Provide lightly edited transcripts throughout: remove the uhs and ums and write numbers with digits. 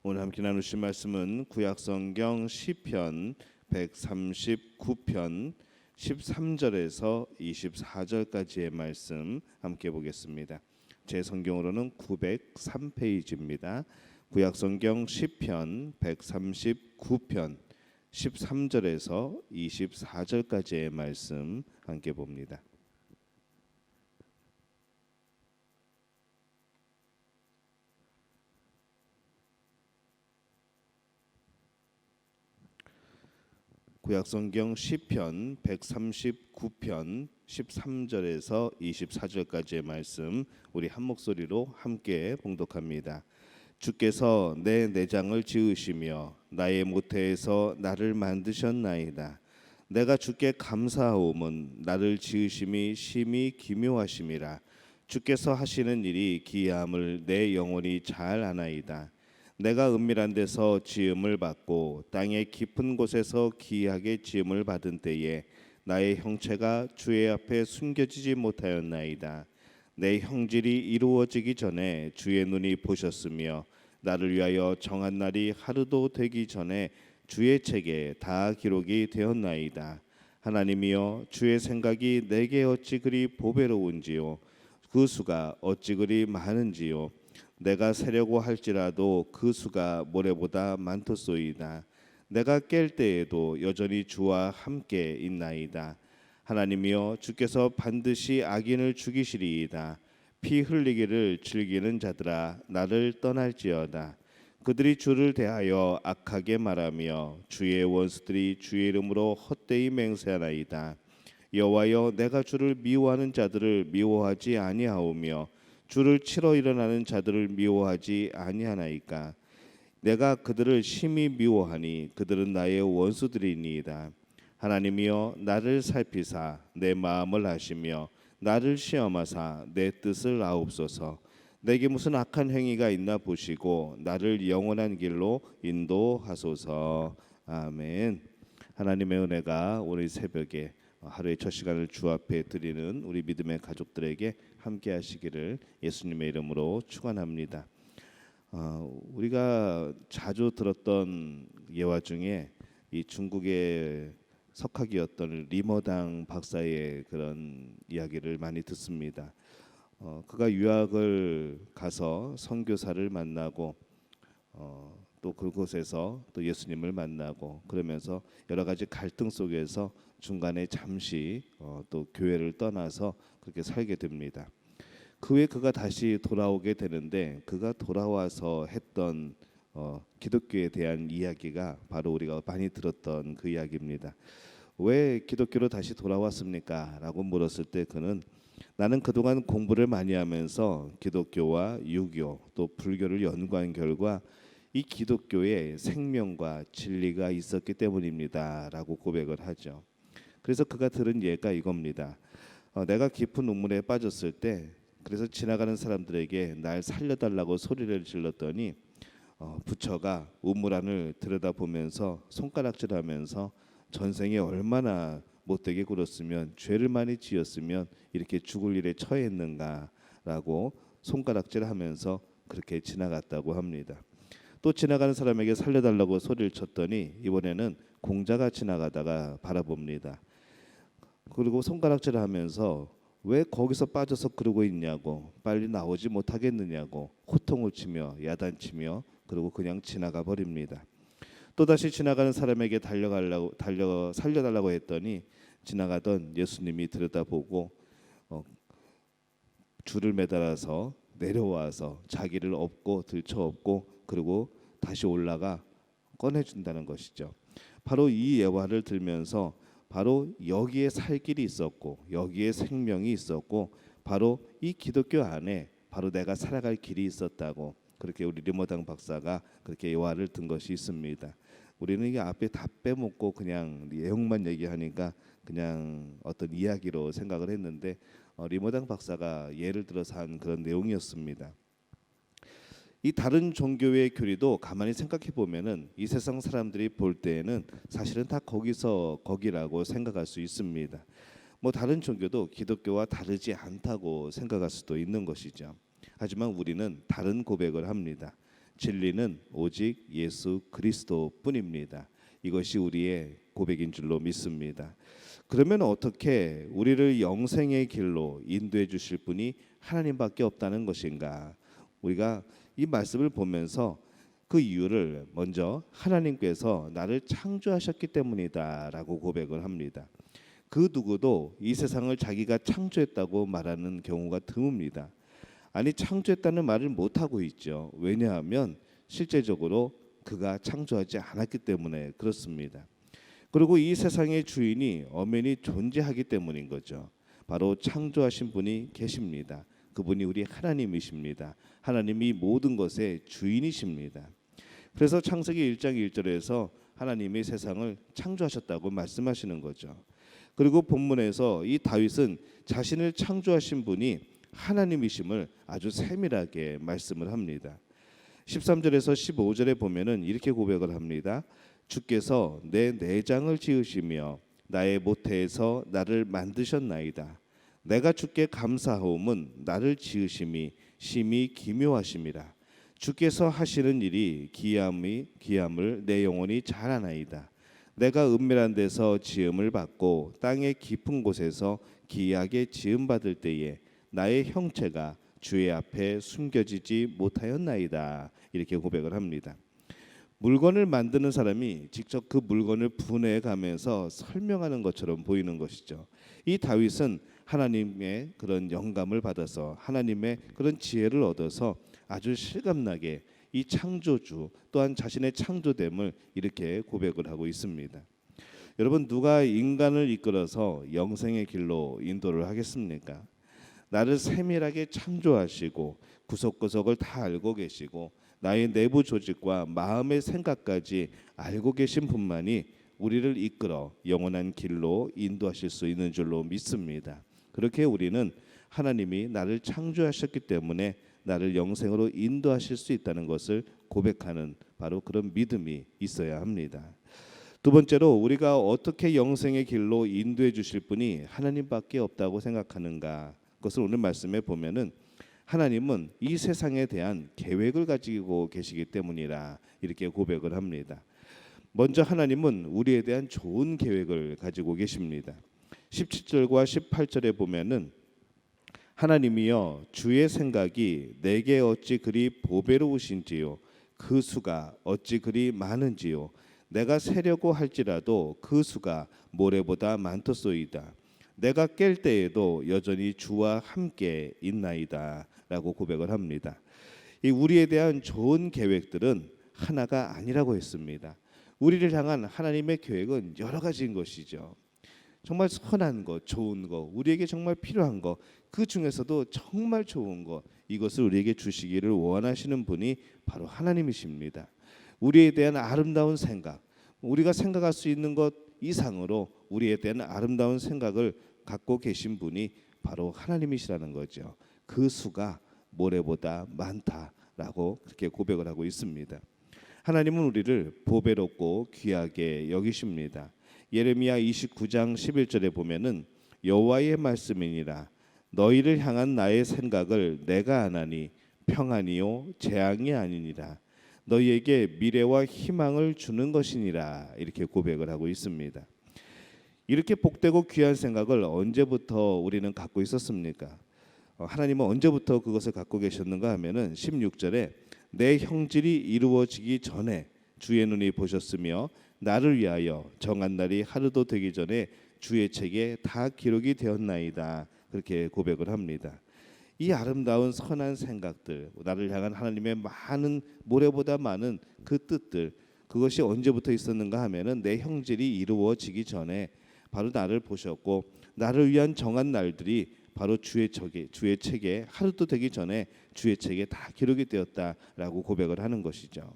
오늘 함께 나누실 말씀은 구약성경 시편 139편 13절에서 24절까지의 말씀 함께 보겠습니다. 제 성경으로는 903페이지입니다. 구약성경 시편 139편 13절에서 24절까지의 말씀 함께 봅니다. 구약성경 시편 139편 13절에서 24절까지의 말씀 우리 한 목소리로 함께 봉독합니다. 주께서 내 내장을 지으시며 나의 모태에서 나를 만드셨나이다. 내가 주께 감사하오면 나를 지으심이 심히 기묘하심이라. 주께서 하시는 일이 기이함을 내 영혼이 잘 아나이다. 내가 은밀한 데서 지음을 받고 땅의 깊은 곳에서 기이하게 지음을 받은 때에 나의 형체가 주의 앞에 숨겨지지 못하였나이다. 내 형질이 이루어지기 전에 주의 눈이 보셨으며 나를 위하여 정한 날이 하루도 되기 전에 주의 책에 다 기록이 되었나이다. 하나님이여, 주의 생각이 내게 어찌 그리 보배로운지요, 그 수가 어찌 그리 많은지요. 내가 세려고 할지라도 그 수가 모래보다 많도소이다. 내가 깰 때에도 여전히 주와 함께 있나이다. 하나님이여, 주께서 반드시 악인을 죽이시리이다. 피 흘리기를 즐기는 자들아, 나를 떠날지어다. 그들이 주를 대하여 악하게 말하며 주의 원수들이 주의 이름으로 헛되이 맹세하나이다. 여호와여, 내가 주를 미워하는 자들을 미워하지 아니하오며 주를 치러 일어나는 자들을 미워하지 아니하나이까. 내가 그들을 심히 미워하니 그들은 나의 원수들이니이다. 하나님이여, 나를 살피사 내 마음을 아시며 나를 시험하사 내 뜻을 아옵소서. 내게 무슨 악한 행위가 있나 보시고 나를 영원한 길로 인도하소서. 아멘. 하나님의 은혜가 오늘 새벽에 하루의 첫 시간을 주 앞에 드리는 우리 믿음의 가족들에게 함께 하시기를 예수님의 이름으로 축원합니다. 우리가 자주 들었던 예화 중에 이 중국의 석학이었던 리머당 박사의 그런 이야기를 많이 듣습니다. 그가 유학을 가서 선교사를 만나고 또 그곳에서 또 예수님을 만나고 그러면서 여러 가지 갈등 속에서 중간에 잠시 또 교회를 떠나서 그렇게 살게 됩니다. 그 후에 그가 다시 돌아오게 되는데 그가 돌아와서 했던 기독교에 대한 이야기가 바로 우리가 많이 들었던 그 이야기입니다. 왜 기독교로 다시 돌아왔습니까? 라고 물었을 때 그는 나는 그동안 공부를 많이 하면서 기독교와 유교 또 불교를 연구한 결과 이 기독교에 생명과 진리가 있었기 때문입니다 라고 고백을 하죠. 그래서 그가 들은 예가 이겁니다. 내가 깊은 우물에 빠졌을 때 그래서 지나가는 사람들에게 날 살려달라고 소리를 질렀더니 부처가 우물 안을 들여다보면서 손가락질하면서 전생에 얼마나 못되게 굴었으면 죄를 많이 지었으면 이렇게 죽을 일에 처했는가라고 손가락질하면서 그렇게 지나갔다고 합니다. 또 지나가는 사람에게 살려달라고 소리를 쳤더니 이번에는 공자가 지나가다가 바라봅니다. 그리고 손가락질하면서 왜 거기서 빠져서 그러고 있냐고, 빨리 나오지 못하겠느냐고 호통을 치며 야단치며 그리고 그냥 지나가 버립니다. 또다시 지나가는 사람에게 살려달라고 했더니 지나가던 예수님이 들여다보고 줄을 매달아서 내려와서 자기를 업고 들쳐업고 그리고 다시 올라가 꺼내준다는 것이죠. 바로 이 예화를 들면서 바로 여기에 살 길이 있었고 여기에 생명이 있었고 바로 이 기독교 안에 바로 내가 살아갈 길이 있었다고 그렇게 우리 리머당 박사가 그렇게 예화를 든 것이 있습니다. 우리는 이게 앞에 다 빼먹고 그냥 내용만 얘기하니까 그냥 어떤 이야기로 생각을 했는데 리머당 박사가 예를 들어서 한 그런 내용이었습니다. 이 다른 종교의 교리도 가만히 생각해 보면은 이 세상 사람들이 볼 때에는 사실은 다 거기서 거기라고 생각할 수 있습니다. 뭐 다른 종교도 기독교와 다르지 않다고 생각할 수도 있는 것이죠. 하지만 우리는 다른 고백을 합니다. 진리는 오직 예수 그리스도뿐입니다. 이것이 우리의 고백인 줄로 믿습니다. 그러면 어떻게 우리를 영생의 길로 인도해 주실 분이 하나님밖에 없다는 것인가? 우리가 이 말씀을 보면서 그 이유를 먼저 하나님께서 나를 창조하셨기 때문이다라고 고백을 합니다. 그 누구도 이 세상을 자기가 창조했다고 말하는 경우가 드뭅니다. 아니, 창조했다는 말을 못하고 있죠. 왜냐하면 실제적으로 그가 창조하지 않았기 때문에 그렇습니다. 그리고 이 세상의 주인이 엄연히 존재하기 때문인 거죠. 바로 창조하신 분이 계십니다. 그분이 우리 하나님이십니다. 하나님이 모든 것의 주인이십니다. 그래서 창세기 1장 1절에서 하나님이 세상을 창조하셨다고 말씀하시는 거죠. 그리고 본문에서 이 다윗은 자신을 창조하신 분이 하나님이심을 아주 세밀하게 말씀을 합니다. 13절에서 15절에 보면은 이렇게 고백을 합니다. 주께서 내 내장을 지으시며 나의 모태에서 나를 만드셨나이다. 내가 주께 감사하옴은 나를 지으심이 심히 기묘하심이라. 주께서 하시는 일이 기함을 내 영혼이 잘 아나이다. 내가 은밀한 데서 지음을 받고 땅의 깊은 곳에서 기이하게 지음 받을 때에 나의 형체가 주의 앞에 숨겨지지 못하였나이다. 이렇게 고백을 합니다. 물건을 만드는 사람이 직접 그 물건을 분해해 가면서 설명하는 것처럼 보이는 것이죠. 이 다윗은 하나님의 그런 영감을 받아서 하나님의 그런 지혜를 얻어서 아주 실감나게 이 창조주 또한 자신의 창조됨을 이렇게 고백을 하고 있습니다. 여러분, 누가 인간을 이끌어서 영생의 길로 인도를 하겠습니까? 나를 세밀하게 창조하시고 구석구석을 다 알고 계시고 나의 내부 조직과 마음의 생각까지 알고 계신 분만이 우리를 이끌어 영원한 길로 인도하실 수 있는 줄로 믿습니다. 그렇게 우리는 하나님이 나를 창조하셨기 때문에 나를 영생으로 인도하실 수 있다는 것을 고백하는 바로 그런 믿음이 있어야 합니다. 두 번째로, 우리가 어떻게 영생의 길로 인도해 주실 분이 하나님밖에 없다고 생각하는가? 그것을 오늘 말씀에 보면은 하나님은 이 세상에 대한 계획을 가지고 계시기 때문이라 이렇게 고백을 합니다. 먼저 하나님은 우리에 대한 좋은 계획을 가지고 계십니다. 17절과 18절에 보면은 하나님이여 주의 생각이 내게 어찌 그리 보배로우신지요 그 수가 어찌 그리 많은지요 내가 세려고 할지라도 그 수가 모래보다 많도소이다. 내가 깰 때에도 여전히 주와 함께 있나이다 라고 고백을 합니다. 이 우리에 대한 좋은 계획들은 하나가 아니라고 했습니다. 우리를 향한 하나님의 계획은 여러 가지인 것이죠. 정말 선한 것, 좋은 것, 우리에게 정말 필요한 것, 그 중에서도 정말 좋은 것, 이것을 우리에게 주시기를 원하시는 분이 바로 하나님이십니다. 우리에 대한 아름다운 생각, 우리가 생각할 수 있는 것 이상으로 우리에 대한 아름다운 생각을 갖고 계신 분이 바로 하나님이시라는 거죠. 그 수가 모래보다 많다라고 그렇게 고백을 하고 있습니다. 하나님은 우리를 보배롭고 귀하게 여기십니다. 예레미야 29장 11절에 보면은 여호와의 말씀이니라 너희를 향한 나의 생각을 내가 아나니 평안이요 재앙이 아니니라 너희에게 미래와 희망을 주는 것이니라 이렇게 고백을 하고 있습니다. 이렇게 복되고 귀한 생각을 언제부터 우리는 갖고 있었습니까? 하나님은 언제부터 그것을 갖고 계셨는가 하면은 16절에 내 형질이 이루어지기 전에 주의 눈이 보셨으며 나를 위하여 정한 날이 하루도 되기 전에 주의 책에 다 기록이 되었나이다 그렇게 고백을 합니다. 이 아름다운 선한 생각들, 나를 향한 하나님의 많은 모래보다 많은 그 뜻들, 그것이 언제부터 있었는가 하면은 내 형질이 이루어지기 전에 바로 나를 보셨고 나를 위한 정한 날들이 바로 주의 책에 하루도 되기 전에 주의 책에 다 기록이 되었다라고 고백을 하는 것이죠.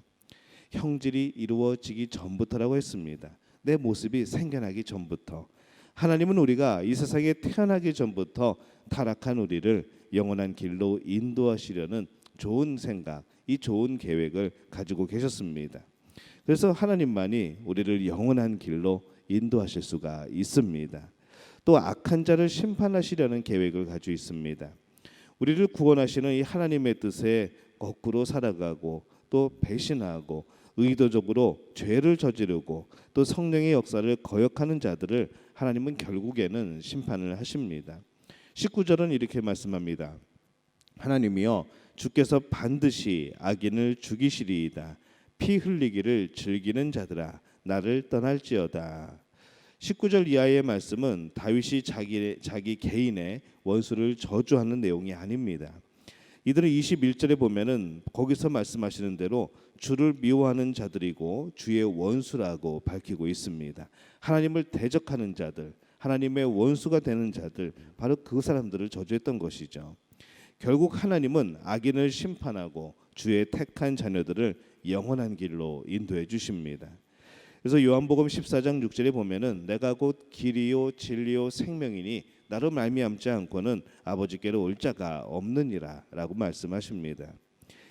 형질이 이루어지기 전부터라고 했습니다. 내 모습이 생겨나기 전부터. 하나님은 우리가 이 세상에 태어나기 전부터 타락한 우리를 영원한 길로 인도하시려는 좋은 생각, 이 좋은 계획을 가지고 계셨습니다. 그래서 하나님만이 우리를 영원한 길로 인도하실 수가 있습니다. 또 악한 자를 심판하시려는 계획을 가지고 있습니다. 우리를 구원하시는 이 하나님의 뜻에 거꾸로 살아가고 또 배신하고 의도적으로 죄를 저지르고 또 성령의 역사를 거역하는 자들을 하나님은 결국에는 심판을 하십니다. 19절은 이렇게 말씀합니다. 하나님이여 주께서 반드시 악인을 죽이시리이다. 피 흘리기를 즐기는 자들아 나를 떠날지어다. 19절 이하의 말씀은 다윗이 자기 개인의 원수를 저주하는 내용이 아닙니다. 이들은 21절에 보면은 거기서 말씀하시는 대로 주를 미워하는 자들이고 주의 원수라고 밝히고 있습니다. 하나님을 대적하는 자들, 하나님의 원수가 되는 자들, 바로 그 사람들을 저주했던 것이죠. 결국 하나님은 악인을 심판하고 주의 택한 자녀들을 영원한 길로 인도해 주십니다. 그래서 요한복음 14장 6절에 보면은 내가 곧 길이요 진리요 생명이니 나로 말미암지 않고는 아버지께로 올 자가 없느니라라고 말씀하십니다.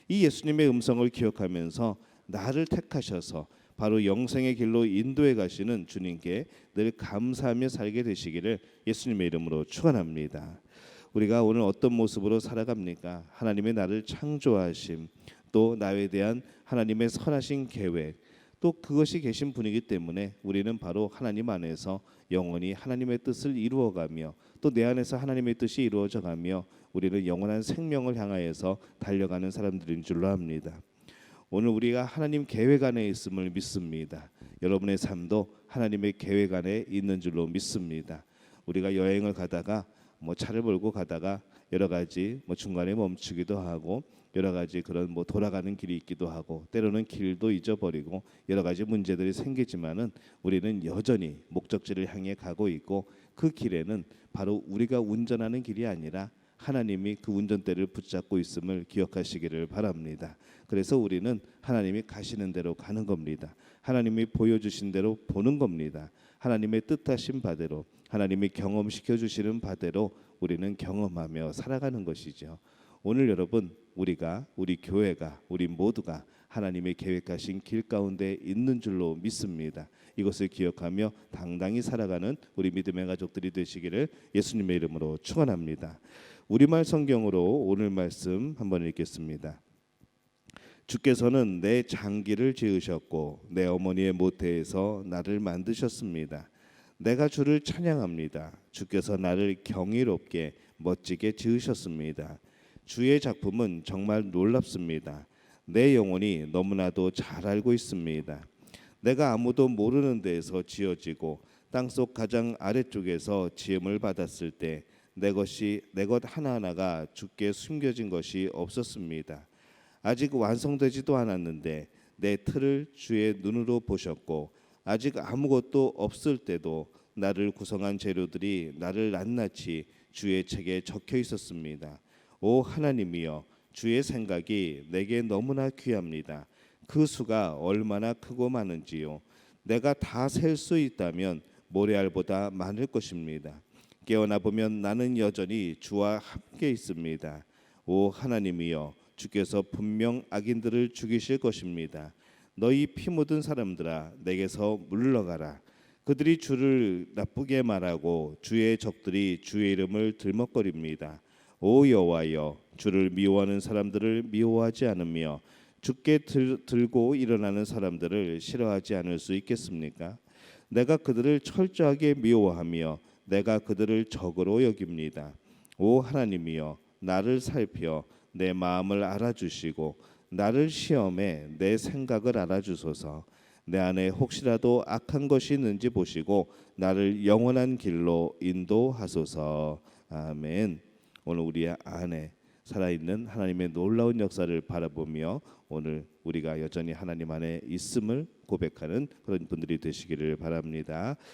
이 예수님의 음성을 기억하면서 나를 택하셔서 바로 영생의 길로 인도해 가시는 주님께 늘 감사하며 살게 되시기를 예수님의 이름으로 축원합니다. 우리가 오늘 어떤 모습으로 살아갑니까? 하나님의 나를 창조하심, 또 나에 대한 하나님의 선하신 계획, 또 그것이 계신 분이기 때문에 우리는 바로 하나님 안에서 영원히 하나님의 뜻을 이루어가며 또 내 안에서 하나님의 뜻이 이루어져가며 우리는 영원한 생명을 향하여서 달려가는 사람들인 줄로 압니다. 오늘 우리가 하나님 계획 안에 있음을 믿습니다. 여러분의 삶도 하나님의 계획 안에 있는 줄로 믿습니다. 우리가 여행을 가다가 차를 몰고 가다가 여러 가지 중간에 멈추기도 하고 여러 가지 그런 돌아가는 길이 있기도 하고 때로는 길도 잊어버리고 여러 가지 문제들이 생기지만은 우리는 여전히 목적지를 향해 가고 있고 그 길에는 바로 우리가 운전하는 길이 아니라 하나님이 그 운전대를 붙잡고 있음을 기억하시기를 바랍니다. 그래서 우리는 하나님이 가시는 대로 가는 겁니다. 하나님이 보여주신 대로 보는 겁니다. 하나님의 뜻하신 바대로 하나님이 경험시켜 주시는 바대로 우리는 경험하며 살아가는 것이죠. 오늘 여러분 우리가 우리 교회가 우리 모두가 하나님의 계획하신 길 가운데 있는 줄로 믿습니다. 이것을 기억하며 당당히 살아가는 우리 믿음의 가족들이 되시기를 예수님의 이름으로 축원합니다. 우리말 성경으로 오늘 말씀 한번 읽겠습니다. 주께서는 내 장기를 지으셨고 내 어머니의 모태에서 나를 만드셨습니다. 내가 주를 찬양합니다. 주께서 나를 경이롭게 멋지게 지으셨습니다. 주의 작품은 정말 놀랍습니다. 내 영혼이 너무나도 잘 알고 있습니다. 내가 아무도 모르는 데에서 지어지고 땅속 가장 아래쪽에서 지음을 받았을 때 내 것 하나하나가 주께 숨겨진 것이 없었습니다. 아직 완성되지도 않았는데 내 틀을 주의 눈으로 보셨고 아직 아무것도 없을 때도 나를 구성한 재료들이 나를 낱낱이 주의 책에 적혀 있었습니다. 오 하나님이여 주의 생각이 내게 너무나 귀합니다. 그 수가 얼마나 크고 많은지요. 내가 다 셀 수 있다면 모래알보다 많을 것입니다. 깨어나 보면 나는 여전히 주와 함께 있습니다. 오 하나님이여 주께서 분명 악인들을 죽이실 것입니다. 너희 피 묻은 사람들아 내게서 물러가라. 그들이 주를 나쁘게 말하고 주의 적들이 주의 이름을 들먹거립니다. 오 여호와여 주를 미워하는 사람들을 미워하지 않으며 주께 들고 일어나는 사람들을 싫어하지 않을 수 있겠습니까? 내가 그들을 철저하게 미워하며 내가 그들을 적으로 여깁니다. 오 하나님이여 나를 살펴 내 마음을 알아주시고 나를 시험해 내 생각을 알아주소서. 내 안에 혹시라도 악한 것이 있는지 보시고 나를 영원한 길로 인도하소서. 아멘. 오늘 우리 안에 살아있는 하나님의 놀라운 역사를 바라보며 오늘 우리가 여전히 하나님 안에 있음을 고백하는 그런 분들이 되시기를 바랍니다.